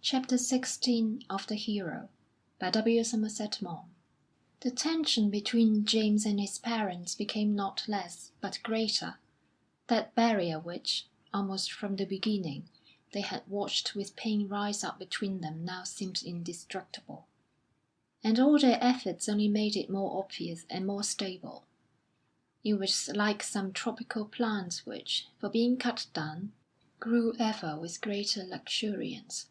Chapter 16 of The Hero by W. Somerset Maugham. The tension between James and his parents became not less, but greater. That barrier which, almost from the beginning, they had watched with pain rise up between them now seemed indestructible. And all their efforts only made it more obvious and more stable. It was like some tropical plants which, for being cut down, grew ever with greater luxuriance.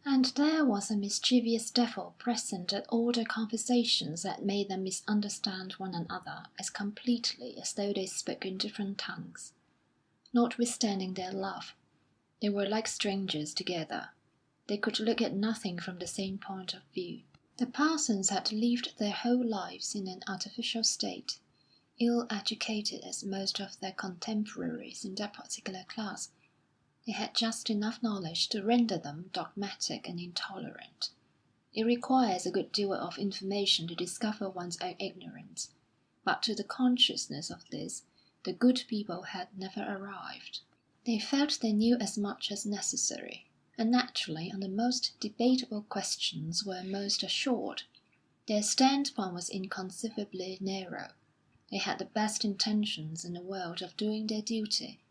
And there was a mischievous devil present at all the conversations that made them misunderstand one another as completely as though they spoke in different tongues. Notwithstanding their love, they were like strangers together. They could look at nothing from the same point of view. The Parsons had lived their whole lives in an artificial state, ill-educated as most of their contemporaries in that particular class. They had just enough knowledge to render them dogmatic and intolerant. It requires a good deal of information to discover one's own ignorance, but to the consciousness of this, the good people had never arrived. They felt they knew as much as necessary, and naturally on the most debatable questions were most assured. Their standpoint was inconceivably narrow. They had the best intentions in the world of doing their duty,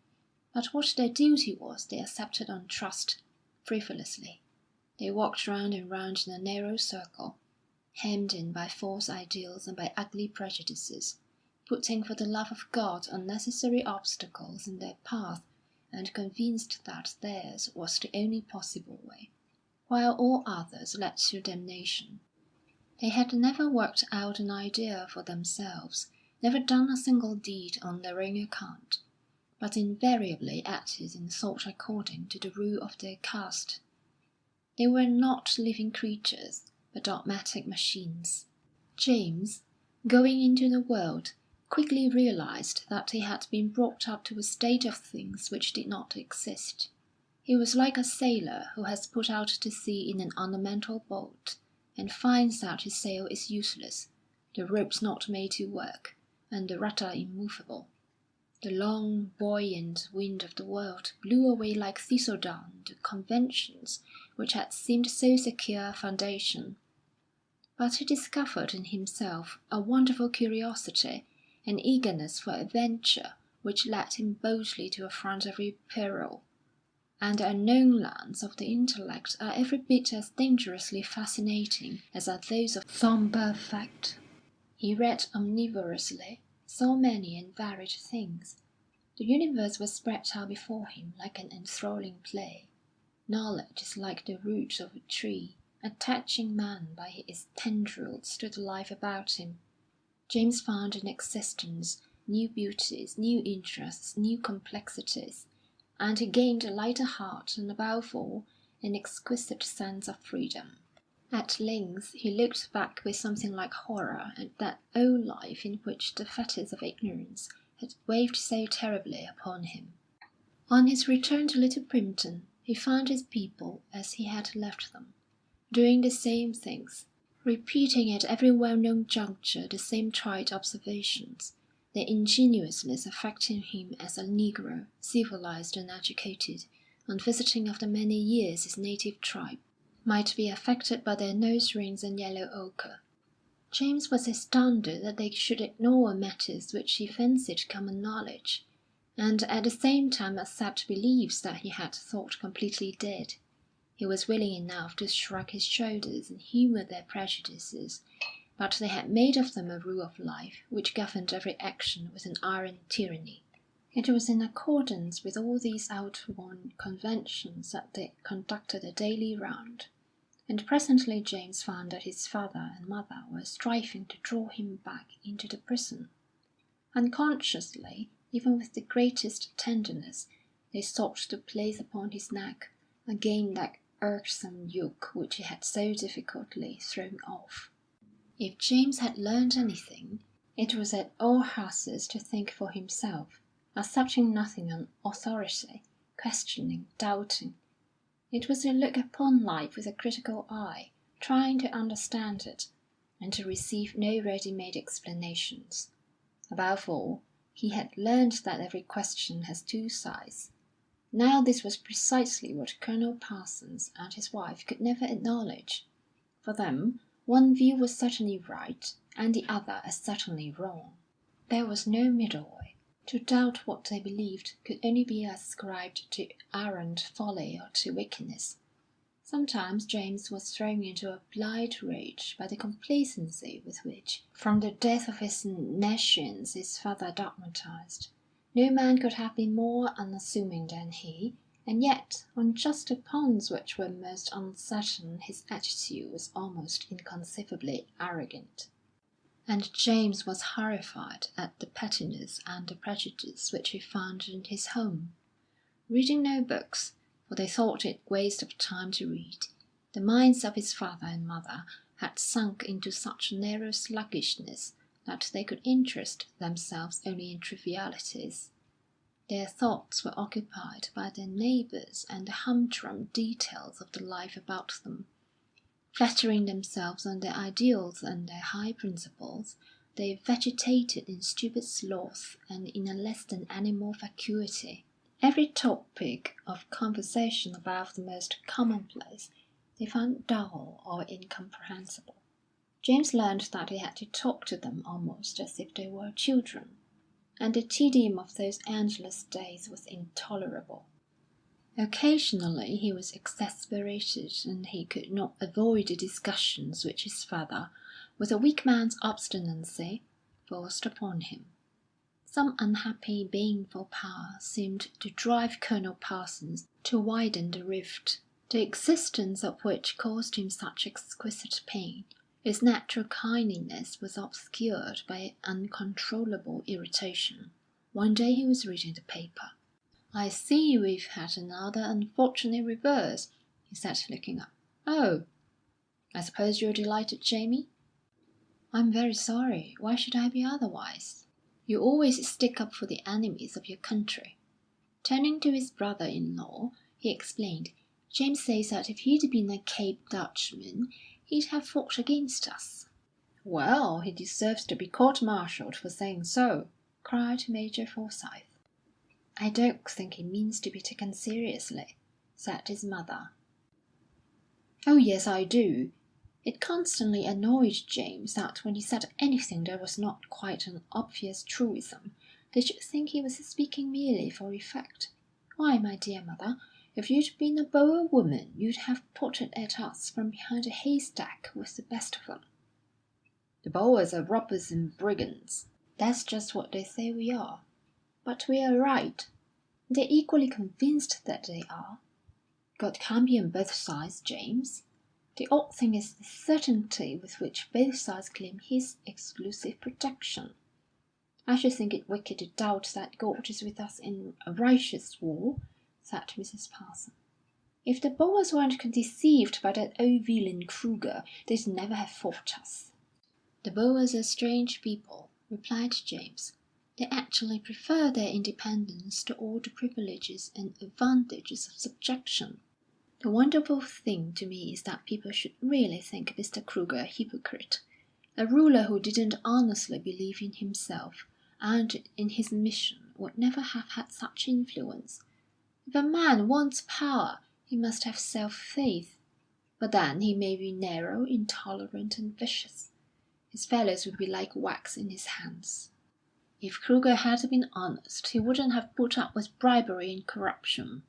but what their duty was they accepted on trust, frivolously. They walked round and round in a narrow circle, hemmed in by false ideals and by ugly prejudices, putting for the love of God unnecessary obstacles in their path, and convinced that theirs was the only possible way, while all others led to damnation. They had never worked out an idea for themselves, never done a single deed on their own account, but invariably acted and thought according to the rule of their caste. They were not living creatures, but dogmatic machines. James, going into the world, quickly realised that he had been brought up to a state of things which did not exist. He was like a sailor who has put out to sea in an ornamental boat, and finds that his sail is useless, the ropes not made to work, and the rudder immovable. The long, buoyant wind of the world blew away like thistledown the conventions which had seemed so secure a foundation. But he discovered in himself a wonderful curiosity, an eagerness for adventure which led him boldly to affront every peril. And the unknown lands of the intellect are every bit as dangerously fascinating as are those of sombre fact. He read omnivorously, saw many and varied things. The universe was spread out before him like an enthralling play. Knowledge is like the root of a tree, attaching man by its tendrils to the life about him. James found in existence new beauties, new interests, new complexities, and he gained a lighter heart and above all an exquisite sense of freedom. At length he looked back with something like horror at that old life in which the fetters of ignorance had weighed so terribly upon him. On his return to Little Primpton, he found his people as he had left them, doing the same things, repeating at every well-known juncture the same trite observations, their ingenuousness affecting him as a Negro, civilised and educated, on visiting after many years his native tribe, might be affected by their nose rings and yellow ochre. James was astounded that they should ignore matters which he fancied common knowledge, and at the same time accept beliefs that he had thought completely dead. He was willing enough to shrug his shoulders and humour their prejudices, but they had made of them a rule of life which governed every action with an iron tyranny. It was in accordance with all these outworn conventions that they conducted a daily round, and presently James found that his father and mother were striving to draw him back into the prison. Unconsciously, even with the greatest tenderness, they sought to place upon his neck again that irksome yoke which he had so difficultly thrown off. If James had learned anything, it was at all hazards to think for himself, accepting nothing on authority, questioning, doubting. It was to look upon life with a critical eye, trying to understand it, and to receive no ready-made explanations. Above all, he had learned that every question has two sides. Now this was precisely what Colonel Parsons and his wife could never acknowledge. For them, one view was certainly right, and the other as certainly wrong. There was no middle way. To doubt what they believed could only be ascribed to arrant folly or to weakness. Sometimes James was thrown into a blind rage by the complacency with which, from the death of his nescience, his father dogmatised. No man could have been more unassuming than he, and yet, on just the points which were most uncertain, his attitude was almost inconceivably arrogant. And James was horrified at the pettiness and the prejudice which he found in his home. Reading no books, for they thought it waste of time to read, the minds of his father and mother had sunk into such narrow sluggishness that they could interest themselves only in trivialities. Their thoughts were occupied by their neighbours and the humdrum details of the life about them. Flattering themselves on their ideals and their high principles, they vegetated in stupid sloth and in a less than animal vacuity. Every topic of conversation above the most commonplace they found dull or incomprehensible. James learned that he had to talk to them almost as if they were children, and the tedium of those endless days was intolerable. Occasionally he was exasperated, and he could not avoid the discussions which his father, with a weak man's obstinacy, forced upon him. Some unhappy baneful power seemed to drive Colonel Parsons to widen the rift, the existence of which caused him such exquisite pain. His natural kindliness was obscured by uncontrollable irritation. One day he was reading the paper. "I see we've had another unfortunate reverse," he said, looking up. "Oh, I suppose you're delighted, Jamie?" "I'm very sorry. Why should I be otherwise?" "You always stick up for the enemies of your country." Turning to his brother-in-law, he explained, "James says that if he'd been a Cape Dutchman, he'd have fought against us." "Well, he deserves to be court-martialed for saying so," cried Major Forsyth. "I don't think he means to be taken seriously," said his mother. "Oh, yes, I do. It constantly annoyed James that when he said anything that was not quite an obvious truism, they should think he was speaking merely for effect. Why, my dear mother, if you'd been a Boer woman, you'd have put it at us from behind a haystack with the best of them." "The Boers are robbers and brigands." "That's just what they say we are. But we are right. They're equally convinced that they are. God can't be on both sides, James. The odd thing is the certainty with which both sides claim His exclusive protection. I should think it wicked to doubt that God is with us in a righteous war," said Mrs. Parsons. "If the Boers weren't deceived by that old villain Kruger, they'd never have fought us." "The Boers are strange people," replied James. "They actually prefer their independence to all the privileges and advantages of subjection. The wonderful thing to me is that people should really think Mr. Kruger a hypocrite, a ruler who didn't honestly believe in himself and in his mission would never have had such influence. If a man wants power, he must have self-faith. But then he may be narrow, intolerant, and vicious. His fellows would be like wax in his hands. If Kruger had been honest, he wouldn't have put up with bribery and corruption.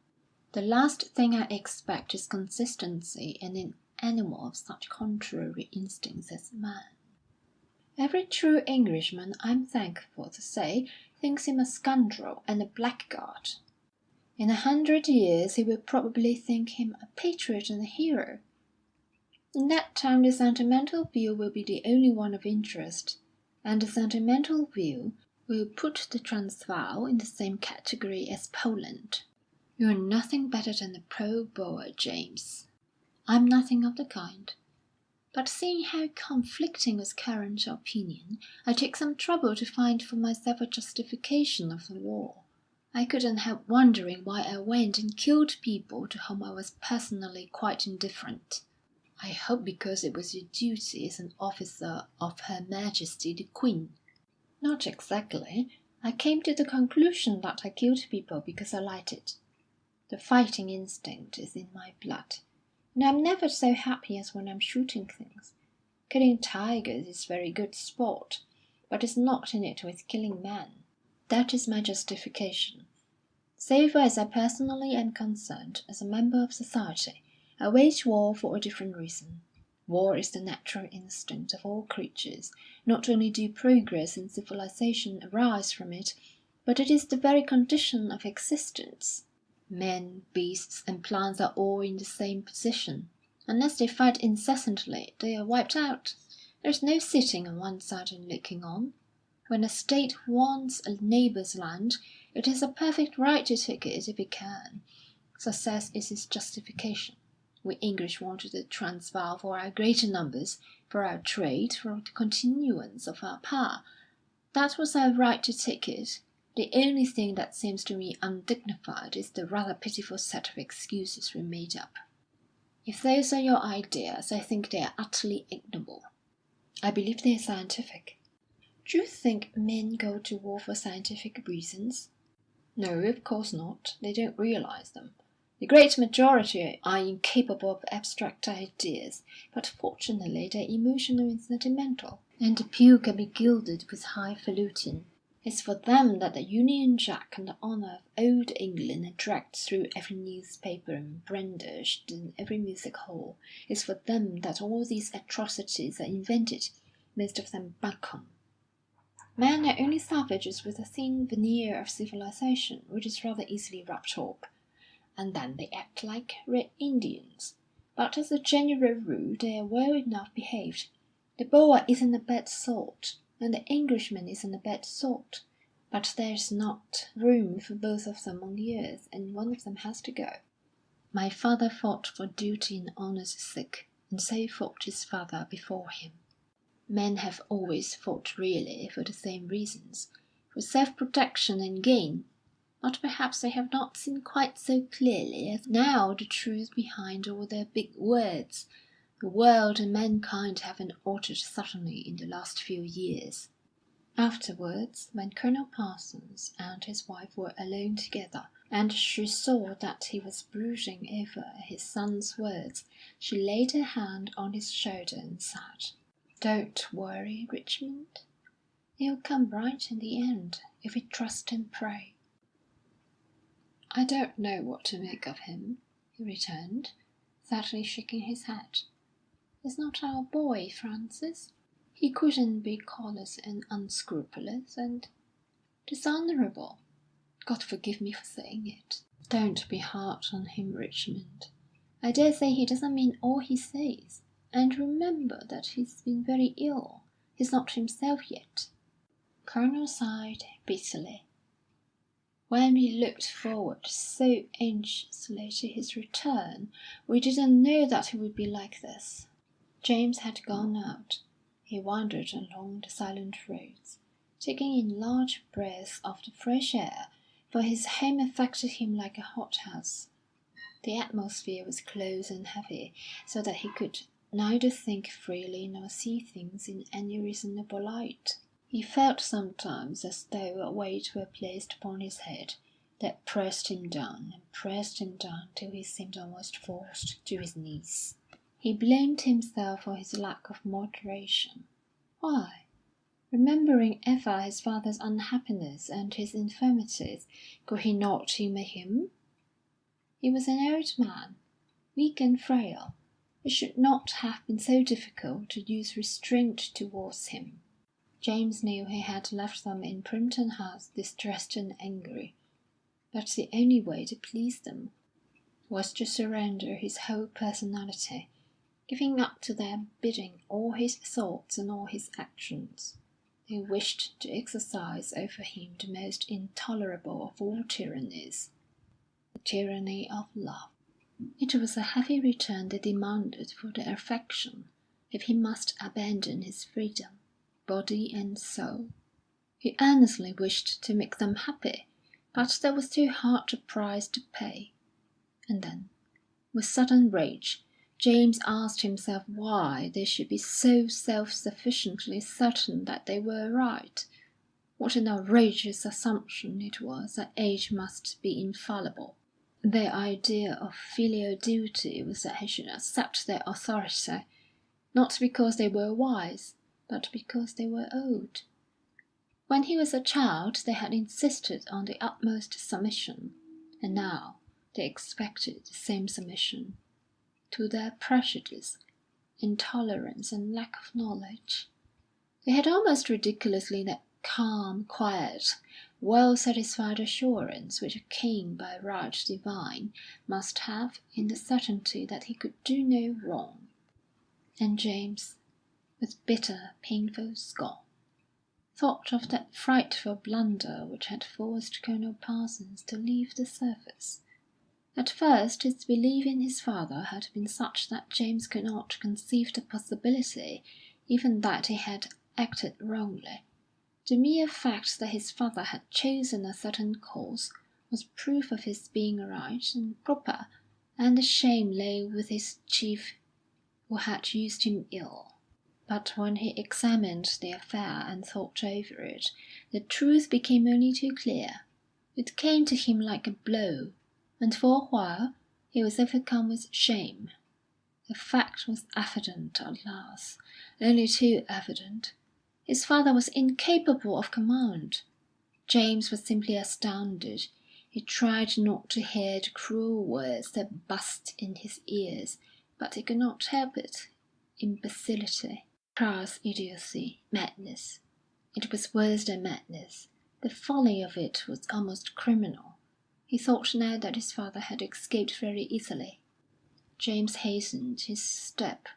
The last thing I expect is consistency in an animal of such contrary instincts as man. Every true Englishman, I'm thankful to say, thinks him a scoundrel and a blackguard. In 100 years he will probably think him a patriot and a hero. In that time the sentimental view will be the only one of interest, and the sentimental view will put the Transvaal in the same category as Poland. You're nothing better than a pro-Boer, James." "I'm nothing of the kind. But seeing how conflicting was current opinion, I took some trouble to find for myself a justification of the war. I couldn't help wondering why I went and killed people to whom I was personally quite indifferent. I hope because it was your duty as an officer of Her Majesty the Queen." "Not exactly. I came to the conclusion that I killed people because I liked it." The fighting instinct is in my blood, and I'm never so happy as when I'm shooting things. Killing tigers is very good sport, but it's not in it with killing men. That is my justification. So far as I personally am concerned, as a member of society, I wage war for a different reason. War is the natural instinct of all creatures. Not only do progress and civilization arise from it, but it is the very condition of existence. Men, beasts, and plants are all in the same position. Unless they fight incessantly, they are wiped out. There is no sitting on one side and looking on. When a state wants a neighbour's land, it has a perfect right to take it if it can. Success is its justification. We English wanted the Transvaal for our greater numbers, for our trade, for the continuance of our power. That was our right to take it. The only thing that seems to me undignified is the rather pitiful set of excuses we made up. If those are your ideas, I think they are utterly ignoble. I believe they are scientific. Do you think men go to war for scientific reasons? No, of course not. They don't realise them. The great majority are incapable of abstract ideas, but fortunately they're emotional and sentimental, and the pew can be gilded with highfalutin. It's for them that the Union Jack and the honour of old England are dragged through every newspaper and brandished in every music hall. It's for them that all these atrocities are invented, most of them buncombe. Men are only savages with a thin veneer of civilization, which is rather easily rubbed off, and then they act like Red Indians. But as a general rule, they are well enough behaved. The Boer isn't a bad sort, and the Englishman isn't a bad sort, but there's not room for both of them on the earth, and one of them has to go. My father fought for duty and honour's sake, and so fought his father before him. Men have always fought really for the same reasons, for self-protection and gain, but perhaps they have not seen quite so clearly as now the truth behind all their big words. The world and mankind haven't altered suddenly in the last few years. Afterwards, when Colonel Parsons and his wife were alone together, and she saw that he was brooding over his son's words, she laid her hand on his shoulder and said, "Don't worry, Richmond. It'll come right in the end, if we trust and pray." "I don't know what to make of him," he returned, sadly shaking his head. "He's not our boy, Francis. He couldn't be callous and unscrupulous and dishonourable. God forgive me for saying it. Don't be hard on him, Richmond. I dare say he doesn't mean all he says. And remember that he's been very ill. He's not himself yet." Colonel sighed bitterly. "When we looked forward so anxiously to his return, we didn't know that he would be like this." James had gone out. He wandered along the silent roads, taking in large breaths of the fresh air, for his home affected him like a hothouse. The atmosphere was close and heavy, so that he could neither think freely nor see things in any reasonable light. He felt sometimes as though a weight were placed upon his head that pressed him down and pressed him down till he seemed almost forced to his knees. He blamed himself for his lack of moderation. Why? Remembering ever his father's unhappiness and his infirmities, could he not humour him? He was an old man, weak and frail. It should not have been so difficult to use restraint towards him. James knew he had left them in Primpton House distressed and angry, but the only way to please them was to surrender his whole personality, giving up to their bidding all his thoughts and all his actions. They wished to exercise over him the most intolerable of all tyrannies, the tyranny of love. It was a heavy return they demanded for their affection if he must abandon his freedom, body and soul. He earnestly wished to make them happy, but that was too hard a price to pay. And then, with sudden rage, James asked himself why they should be so self-sufficiently certain that they were right. What an outrageous assumption it was that age must be infallible. Their idea of filial duty was that he should accept their authority, not because they were wise, but because they were old. When he was a child they had insisted on the utmost submission, and now they expected the same submission. To their prejudice, intolerance, and lack of knowledge, they had almost ridiculously that calm, quiet, well-satisfied assurance which a king by right divine must have in the certainty that he could do no wrong. And James, with bitter, painful scorn, thought of that frightful blunder which had forced Colonel Parsons to leave the service. At first his belief in his father had been such that James could not conceive the possibility even that he had acted wrongly. The mere fact that his father had chosen a certain course was proof of his being right and proper, and the shame lay with his chief who had used him ill. But when he examined the affair and thought over it, the truth became only too clear. It came to him like a blow, and for a while he was overcome with shame. The fact was evident at last, only too evident. His father was incapable of command. James was simply astounded. He tried not to hear the cruel words that buzzed in his ears, but he could not help it. Imbecility, crass idiocy, madness. It was worse than madness. The folly of it was almost criminal. He thought now that his father had escaped very easily. James hastened his step,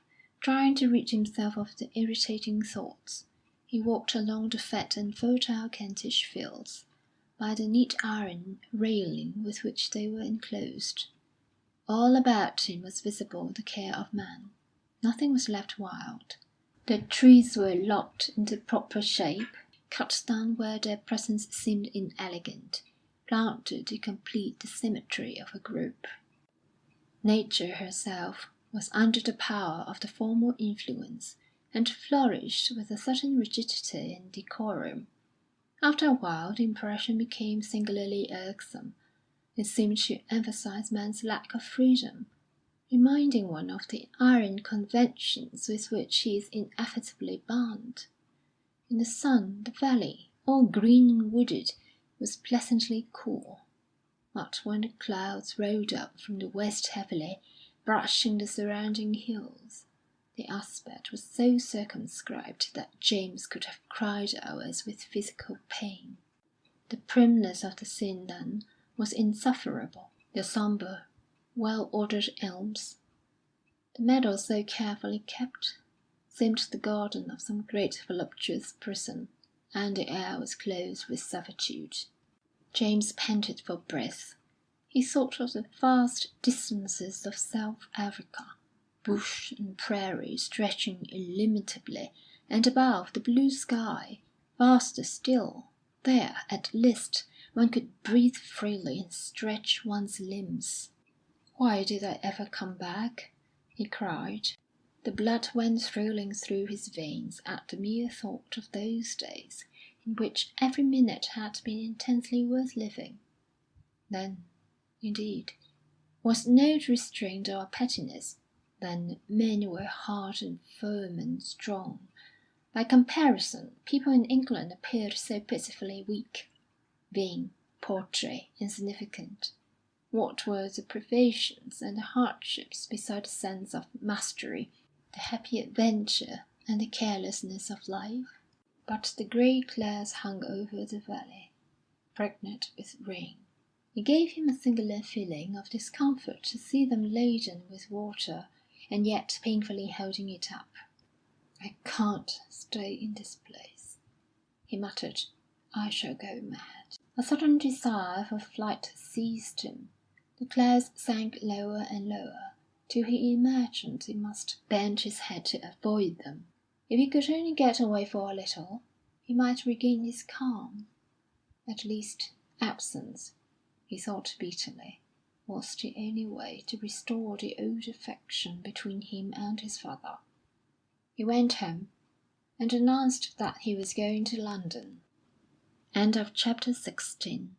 trying to rid himself of the irritating thoughts. He walked along the fat and fertile Kentish fields, by the neat iron railing with which they were enclosed. All about him was visible the care of man. Nothing was left wild. The trees were lopped into proper shape, cut down where their presence seemed inelegant, planted to complete the symmetry of a group. Nature herself was under the power of the formal influence, and flourished with a certain rigidity and decorum. After a while the impression became singularly irksome. It seemed to emphasise man's lack of freedom, reminding one of the iron conventions with which he is inevitably bound. In the sun, the valley, all green and wooded, was pleasantly cool. But when the clouds rolled up from the west heavily, brushing the surrounding hills, the aspect was so circumscribed that James could have cried out as with physical pain. The primness of the scene then was insufferable. The sombre, well-ordered elms, the meadows so carefully kept, seemed the garden of some great voluptuous prison, and the air was close with servitude. James panted for breath. He thought of the vast distances of South Africa, bush and prairie stretching illimitably, and above the blue sky, vaster still. There, at least, one could breathe freely and stretch one's limbs. "Why did I ever come back?" he cried. The blood went thrilling through his veins at the mere thought of those days in which every minute had been intensely worth living. Then, indeed, was no restraint or pettiness. Then men were hard and firm and strong. By comparison, people in England appeared so pitifully weak, vain, paltry, insignificant. What were the privations and the hardships beside the sense of mastery, the happy adventure, and the carelessness of life? But the grey clouds hung over the valley, pregnant with rain. It gave him a singular feeling of discomfort to see them laden with water, and yet painfully holding it up. "I can't stay in this place," he muttered. "I shall go mad." A sudden desire for flight seized him. The clouds sank lower and lower, till he imagined he must bend his head to avoid them. If he could only get away for a little, he might regain his calm. At least, absence, he thought bitterly, was the only way to restore the old affection between him and his father. He went home, and announced that he was going to London. End of chapter 16.